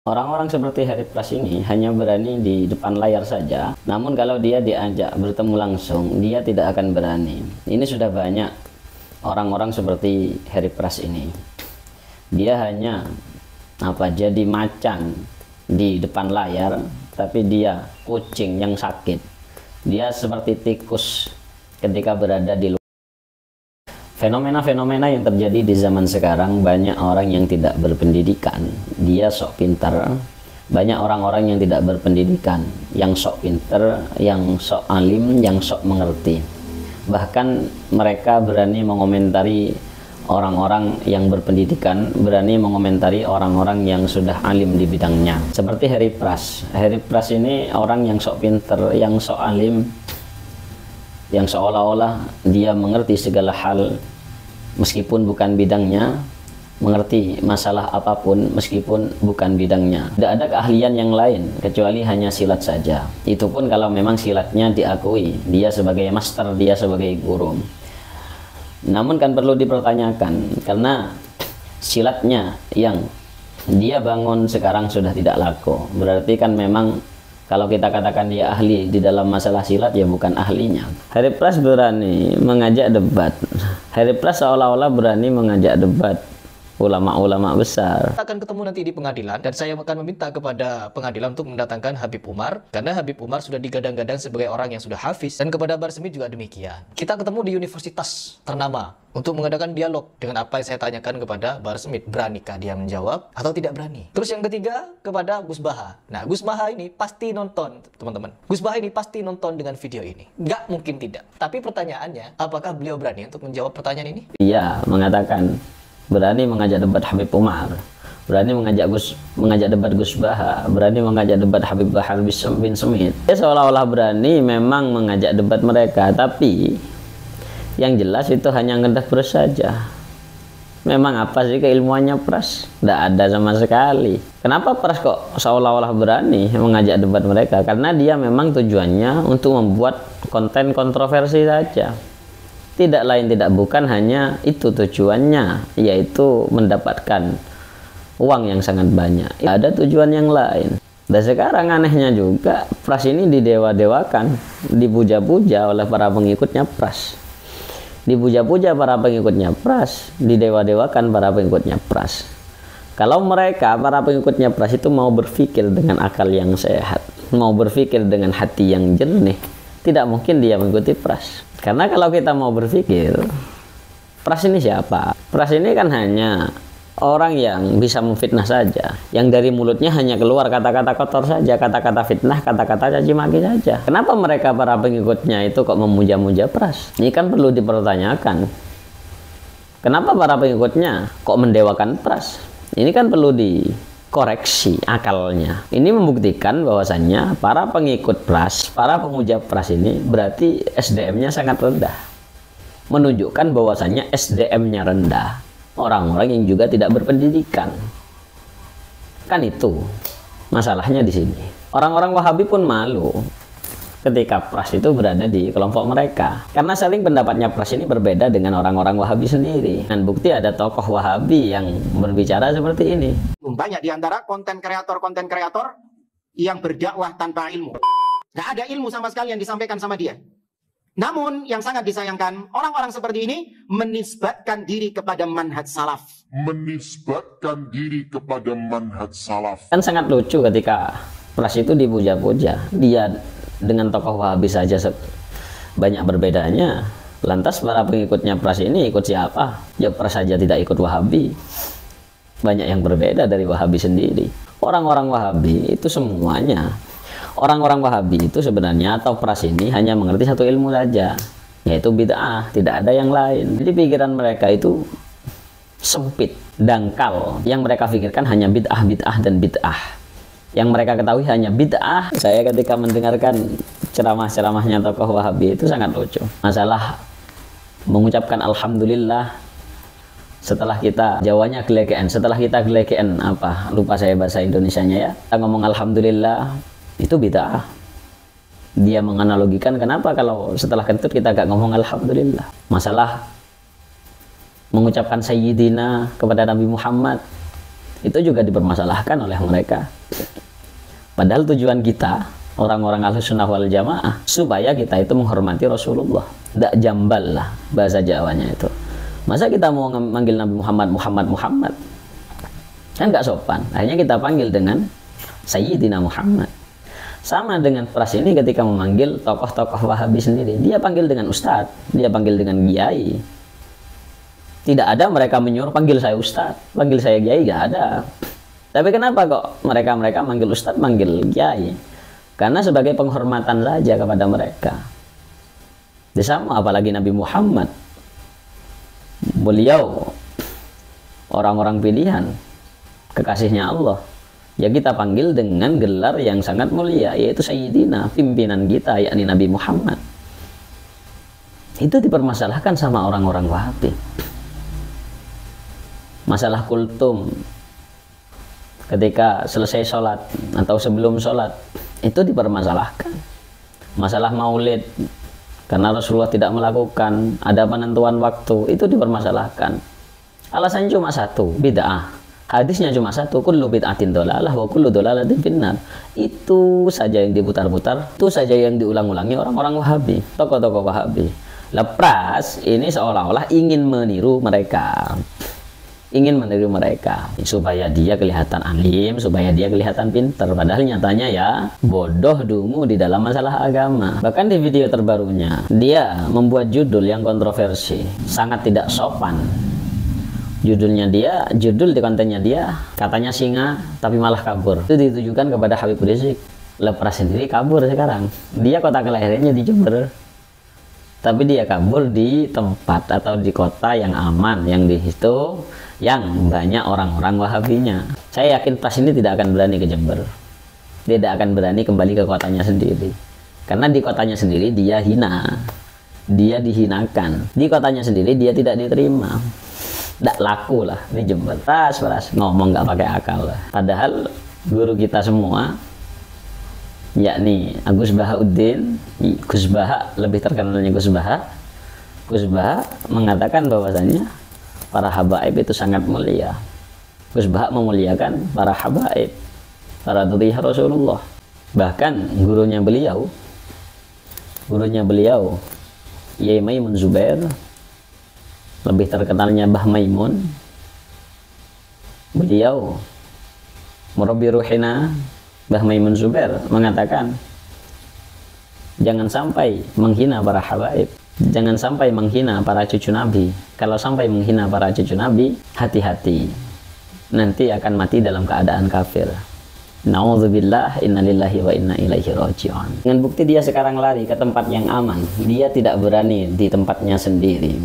Orang-orang seperti Harry Pras ini hanya berani di depan layar saja, namun kalau dia diajak bertemu langsung, dia tidak akan berani. Ini sudah banyak orang-orang seperti Harry Pras ini. Dia hanya jadi macan di depan layar, tapi dia kucing yang sakit. Dia seperti tikus ketika berada di luar. Fenomena-fenomena yang terjadi di zaman sekarang, banyak orang yang tidak berpendidikan, dia sok pintar. Banyak orang-orang yang tidak berpendidikan, yang sok pintar, yang sok alim, yang sok mengerti. Bahkan mereka berani mengomentari orang-orang yang berpendidikan, berani mengomentari orang-orang yang sudah alim di bidangnya. Seperti Harry Pras. Harry Pras ini orang yang sok pintar, yang sok alim, yang seolah-olah dia mengerti segala hal meskipun bukan bidangnya, mengerti masalah apapun meskipun bukan bidangnya. Tidak ada keahlian yang lain kecuali hanya silat saja. Itu pun kalau memang silatnya diakui, dia sebagai master, dia sebagai guru. Namun kan perlu dipertanyakan, karena silatnya yang dia bangun sekarang sudah tidak laku. Berarti kan memang kalau kita katakan dia ahli di dalam masalah silat, ya bukan ahlinya. Harry Pras berani mengajak debat. Harry Pras seolah-olah berani mengajak debat ulama-ulama besar. Kita akan ketemu nanti di pengadilan, dan saya akan meminta kepada pengadilan untuk mendatangkan Habib Umar, karena Habib Umar sudah digadang-gadang sebagai orang yang sudah hafiz, dan kepada Bahar Smith juga demikian. Kita ketemu di universitas ternama untuk mengadakan dialog dengan apa yang saya tanyakan kepada Bahar Smith. Beranikah dia menjawab atau tidak berani? Terus yang ketiga kepada Gus Baha. Nah, Gus Baha ini pasti nonton, teman-teman. Gus Baha ini pasti nonton dengan video ini. Nggak mungkin tidak. Tapi pertanyaannya, apakah beliau berani untuk menjawab pertanyaan ini? Iya, mengatakan berani mengajak debat Habib Umar, berani mengajak debat Gus Baha, berani mengajak debat Habib Bahar bin Smith. Dia seolah-olah berani memang mengajak debat mereka, tapi yang jelas itu hanya ngedebus saja. Memang apa sih keilmuannya Pras? Tidak ada sama sekali. Kenapa Pras kok seolah-olah berani mengajak debat mereka? Karena dia memang tujuannya untuk membuat konten kontroversi saja. Tidak lain tidak bukan hanya itu tujuannya, yaitu mendapatkan uang yang sangat banyak. Ada tujuan yang lain. Dan sekarang anehnya juga, Pras ini didewa-dewakan, dipuja-puja oleh para pengikutnya Pras. Dipuja-puja para pengikutnya Pras, didewa-dewakan para pengikutnya Pras. Kalau mereka, para pengikutnya Pras itu mau berpikir dengan akal yang sehat, mau berpikir dengan hati yang jernih, tidak mungkin dia mengikuti Pras. Karena kalau kita mau berpikir, Pras ini siapa? Pras ini kan hanya orang yang bisa memfitnah saja, yang dari mulutnya hanya keluar kata-kata kotor saja, kata-kata fitnah, kata-kata caci maki saja. Kenapa mereka para pengikutnya itu kok memuja-muja Pras? Ini kan perlu dipertanyakan. Kenapa para pengikutnya kok mendewakan Pras? Ini kan perlu dikoreksi akalnya. Ini membuktikan bahwasannya para pengikut Pras, para pemuja Pras ini berarti SDM-nya sangat rendah. Menunjukkan bahwasannya SDM-nya rendah. Orang-orang yang juga tidak berpendidikan. Kan itu masalahnya di sini. Orang-orang Wahabi pun malu ketika Pras itu berada di kelompok mereka. Karena saling pendapatnya Pras ini berbeda dengan orang-orang Wahabi sendiri. Dan bukti ada tokoh Wahabi yang berbicara seperti ini. Banyak di antara konten kreator yang berdakwah tanpa ilmu. Nggak ada ilmu sama sekali yang disampaikan sama dia. Namun yang sangat disayangkan, orang-orang seperti ini menisbatkan diri kepada manhaj salaf. Menisbatkan diri kepada manhaj salaf. Kan sangat lucu ketika Pras itu dipuja-puja. Dia dengan tokoh Wahabi saja banyak berbedanya. Lantas para pengikutnya Pras ini ikut siapa? Ya Pras saja tidak ikut Wahabi. Banyak yang berbeda dari Wahabi sendiri. Orang-orang Wahabi itu semuanya, orang-orang Wahabi itu sebenarnya atau Pras ini hanya mengerti satu ilmu saja, yaitu bid'ah, tidak ada yang lain. Jadi pikiran mereka itu sempit, dangkal. Yang mereka pikirkan hanya bid'ah, bid'ah, dan bid'ah. Yang mereka ketahui hanya bid'ah. Saya ketika mendengarkan ceramah-ceramahnya tokoh Wahabi itu sangat lucu. Masalah mengucapkan Alhamdulillah setelah kita, Jawanya gelegean, setelah kita gelegean apa? Lupa saya bahasa Indonesianya ya. Kita ngomong Alhamdulillah, itu bid'ah. Dia menganalogikan kenapa kalau setelah kentut kita gak ngomong Alhamdulillah. Masalah mengucapkan Sayyidina kepada Nabi Muhammad, Itu juga dipermasalahkan oleh mereka. Padahal tujuan kita, orang-orang Ahlussunnah wal Jamaah, supaya kita itu menghormati Rasulullah. Tidak jambal lah bahasa Jawanya itu. Masa kita mau manggil Nabi Muhammad? Kan nggak sopan. Akhirnya kita panggil dengan Sayyidina Muhammad. Sama dengan pras ini ketika memanggil tokoh-tokoh Wahabi sendiri. Dia panggil dengan Ustadz, dia panggil dengan Kiai. Tidak ada mereka menyuruh panggil saya Ustadz, panggil saya Kiai, nggak ada. Tapi kenapa kok mereka manggil Ustadz, manggil Kiai? Karena sebagai penghormatan saja kepada mereka. Sama apalagi Nabi Muhammad. Beliau orang-orang pilihan, kekasihnya Allah. Ya kita panggil dengan gelar yang sangat mulia, yaitu Sayyidina, pimpinan kita, yakni Nabi Muhammad. Itu dipermasalahkan sama orang-orang Wahabi. Masalah kultum ketika selesai sholat atau sebelum sholat, itu dipermasalahkan. Masalah maulid, karena Rasulullah tidak melakukan, ada penentuan waktu, itu dipermasalahkan. Alasannya cuma satu, bid'ah. Hadisnya cuma satu, kullu bid'atin dhalalah wa kullu dhalalatin finnar. Itu saja yang diputar-putar, itu saja yang diulang-ulangi orang-orang Wahabi, tokoh-tokoh Wahabi. Lepras ini seolah-olah ingin meniru mereka, supaya dia kelihatan alim, supaya dia kelihatan pinter. Padahal nyatanya ya bodoh dungu di dalam masalah agama. Bahkan di video terbarunya dia membuat judul yang kontroversi, sangat tidak sopan. Judul di kontennya dia katanya singa tapi malah kabur. Itu ditujukan kepada Habib Rizik. Lepras sendiri kabur sekarang. Dia kota kelahirannya di Jember, tapi dia kabur di tempat atau di kota yang aman, yang di situ yang banyak orang-orang Wahabinya. Saya yakin Pras ini tidak akan berani ke Jember, tidak akan berani kembali ke kotanya sendiri, karena di kotanya sendiri dia hina, dia dihinakan. Di kotanya sendiri dia tidak diterima, tidak laku lah di Jember. Pras ngomong nggak pakai akal lah. Padahal guru kita semua, yakni Agus Bahauddin, Gus Baha, lebih terkenalnya Gus Baha mengatakan bahwasanya para habaib itu sangat mulia. Gus Baha memuliakan para habaib, para dzurriyyah Rasulullah. Bahkan gurunya beliau Yai Maimun Zubair, lebih terkenalnya Mbah Maimun, beliau murabbi ruhina Mbah Maimun Zubair mengatakan, jangan sampai menghina para habaib, jangan sampai menghina para cucu Nabi. Kalau sampai menghina para cucu Nabi, hati-hati, nanti akan mati dalam keadaan kafir. Na'udzubillah, innalillahi wa inna ilaihi raji'un. Dengan bukti dia sekarang lari ke tempat yang aman, dia tidak berani di tempatnya sendiri.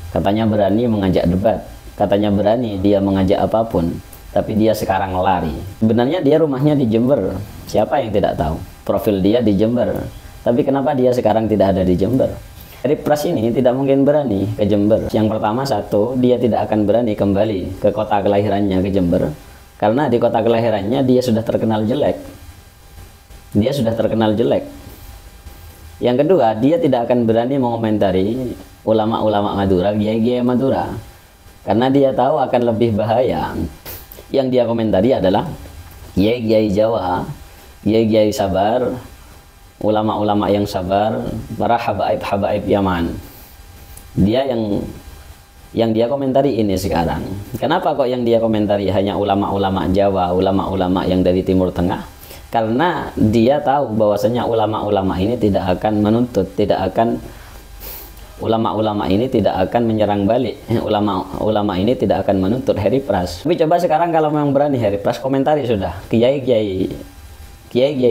Katanya berani mengajak debat, katanya berani dia mengajak apapun, tapi dia sekarang lari. Sebenarnya dia rumahnya di Jember, siapa yang tidak tahu? Profil dia di Jember, tapi kenapa dia sekarang tidak ada di Jember? Dari Pras ini tidak mungkin berani ke Jember. Yang pertama, satu, dia tidak akan berani kembali ke kota kelahirannya, ke Jember, karena di kota kelahirannya dia sudah terkenal jelek. Yang kedua, dia tidak akan berani mengomentari ulama-ulama Madura, kiai-kiai Madura, karena dia tahu akan lebih bahaya. Yang dia komentari adalah kiai-kiai Jawa, kiai-kiai sabar, ulama-ulama yang sabar, para habaib Yaman. Dia yang dia komentari ini sekarang. Kenapa kok yang dia komentari hanya ulama-ulama Jawa, ulama-ulama yang dari Timur Tengah? Karena dia tahu bahwasanya ulama-ulama ini tidak akan menuntut, ulama-ulama ini tidak akan menyerang balik. Ulama ini tidak akan menuntut Heri Pras. Tapi coba sekarang kalau memang berani Heri Pras, komentari sudah kiai-kiai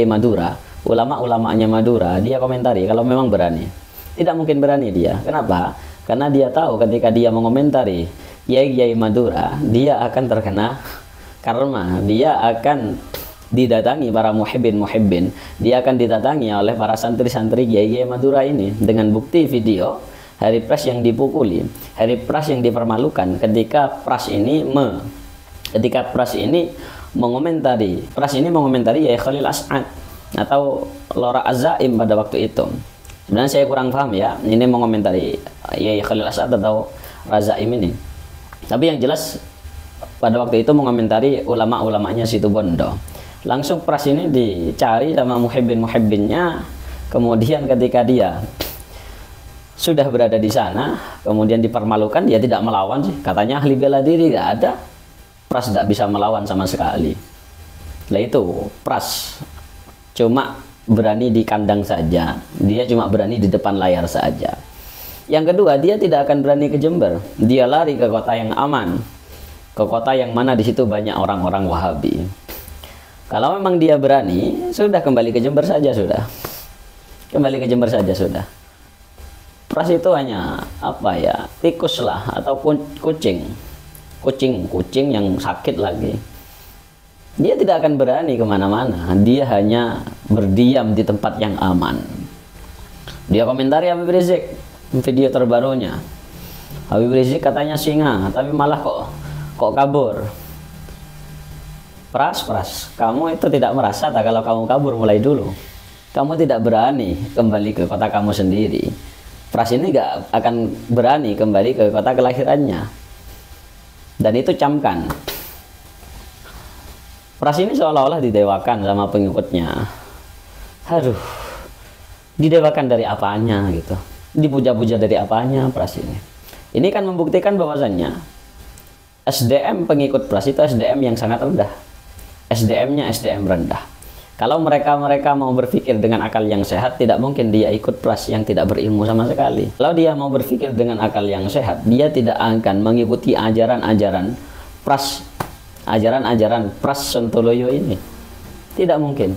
Madura, ulama-ulamanya Madura, dia komentari kalau memang berani. Tidak mungkin berani dia. Kenapa? Karena dia tahu ketika dia mengomentari kiai-kiai Madura, dia akan terkena karma, dia akan didatangi para muhibbin, dia akan didatangi oleh para santri-santri kiai-kiai Madura ini dengan bukti video Heri Pras yang dipukuli, Heri Pras yang dipermalukan ketika Pras ini mengomentari Yai Khalil As'ad atau Lora Az-Zaim pada waktu itu. Sebenarnya saya kurang paham ya, ini mengomentari Yai Khalil As'ad atau Razaim ini. Tapi yang jelas pada waktu itu mengomentari ulama-ulamanya situ Bondo. Langsung Pras ini dicari sama muhibbin-muhibbinnya. Kemudian ketika dia sudah berada di sana, kemudian dipermalukan, dia tidak melawan sih. Katanya ahli bela diri, nggak ada. Pras tidak bisa melawan sama sekali. Nah itu Pras cuma berani di kandang saja, dia cuma berani di depan layar saja. Yang kedua, dia tidak akan berani ke Jember. Dia lari ke kota yang aman, ke kota yang mana di situ banyak orang-orang Wahabi. Kalau memang dia berani, sudah kembali ke Jember saja sudah. Kembali ke Jember saja sudah. Pras itu hanya apa ya, tikus lah atau kucing yang sakit lagi. Dia tidak akan berani kemana-mana. Dia hanya berdiam di tempat yang aman. Dia komentari Habib Rizik video terbarunya. Habib Rizik katanya singa, tapi malah kok kabur. Pras, kamu itu tidak merasa tak kalau kamu kabur mulai dulu? Kamu tidak berani kembali ke kota kamu sendiri. Pras ini gak akan berani kembali ke kota kelahirannya. Dan itu camkan. Pras ini seolah-olah didewakan sama pengikutnya. Aduh, didewakan dari apanya gitu. Dipuja-puja dari apanya Pras ini. Ini kan membuktikan bahwasannya SDM pengikut Pras itu SDM yang sangat rendah. SDM-nya SDM rendah. Kalau mereka mau berpikir dengan akal yang sehat, tidak mungkin dia ikut Pras yang tidak berilmu sama sekali. Kalau dia mau berpikir dengan akal yang sehat, dia tidak akan mengikuti ajaran-ajaran Pras, ajaran-ajaran Pras Sontoloyo ini. Tidak mungkin.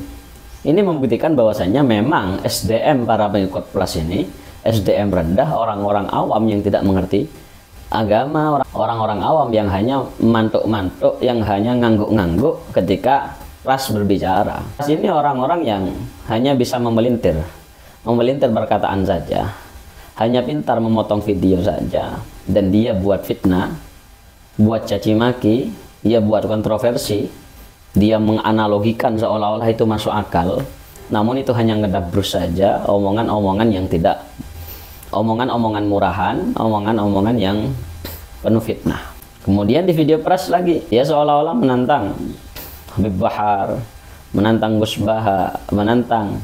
Ini membuktikan bahwasannya memang SDM para pengikut Pras ini SDM rendah, orang-orang awam yang tidak mengerti agama, orang-orang awam yang hanya mantuk-mantuk, yang hanya ngangguk-ngangguk ketika Pras berbicara. Pras ini orang-orang yang hanya bisa memelintir perkataan saja, hanya pintar memotong video saja, dan dia buat fitnah, buat caci maki, dia buat kontroversi, dia menganalogikan seolah-olah itu masuk akal, namun itu hanya ngedabrus saja, omongan-omongan yang tidak, omongan-omongan murahan, omongan-omongan yang penuh fitnah. Kemudian di video Pras lagi, dia seolah-olah menantang Habib Bahar, menantang Gus Baha, menantang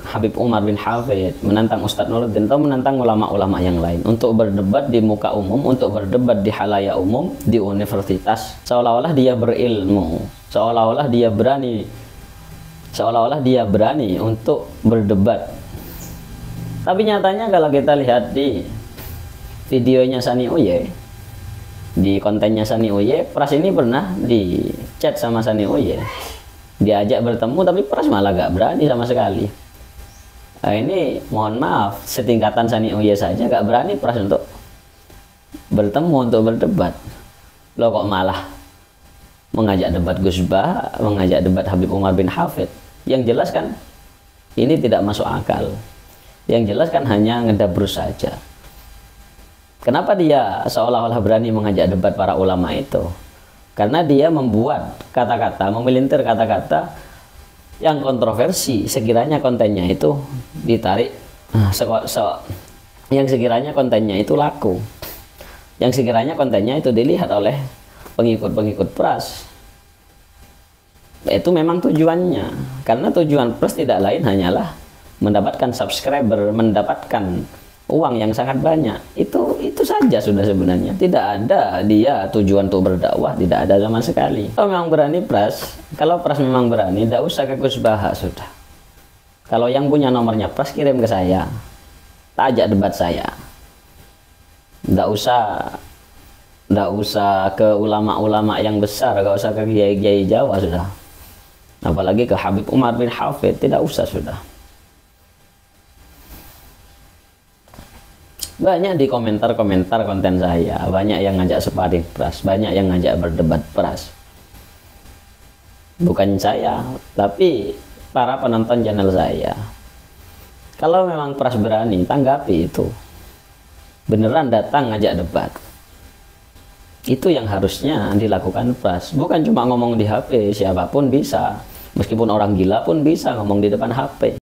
Habib Umar bin Hafid, menantang Ustadz Nuruddin, atau menantang ulama-ulama yang lain untuk berdebat di muka umum, untuk berdebat di halayak umum, di universitas, seolah-olah dia berilmu, seolah-olah dia berani untuk berdebat. Tapi nyatanya kalau kita lihat di videonya Sani Uye, di kontennya Sani Uye, Pras ini pernah di chat sama Sani Uye, diajak bertemu, tapi Pras malah gak berani sama sekali. Nah, ini mohon maaf, setingkatan Sani Uye saja gak berani Pras untuk bertemu, untuk berdebat. Lo kok malah mengajak debat Gus Bah, mengajak debat Habib Umar bin Hafid. Yang jelas kan ini tidak masuk akal. Yang jelas kan hanya ngedabrus saja. Kenapa dia seolah-olah berani mengajak debat para ulama itu? Karena dia membuat kata-kata, memelintir kata-kata yang kontroversi, sekiranya kontennya itu ditarik, yang sekiranya kontennya itu laku, yang sekiranya kontennya itu dilihat oleh pengikut-pengikut Pras. Itu memang tujuannya, karena tujuan Pras tidak lain hanyalah mendapatkan subscriber, mendapatkan uang yang sangat banyak. Itu saja sudah sebenarnya. Tidak ada dia tujuan untuk berdakwah, tidak ada sama sekali. Kalau memang berani Pras, kalau Pras memang berani, tidak usah ke Gus Baha sudah. Kalau yang punya nomornya Pras, kirim ke saya, tak ajak debat saya. Tidak usah ke ulama-ulama yang besar, tidak usah ke kiai-kiai Jawa sudah. Apalagi ke Habib Umar bin Hafid, tidak usah sudah. Banyak di komentar-komentar konten saya, banyak yang ngajak sparring Pras, banyak yang ngajak berdebat Pras. Bukan saya, tapi para penonton channel saya. Kalau memang Pras berani, tanggapi itu. Beneran datang ngajak debat. Itu yang harusnya dilakukan Pras. Bukan cuma ngomong di HP, siapapun bisa. Meskipun orang gila pun bisa ngomong di depan HP.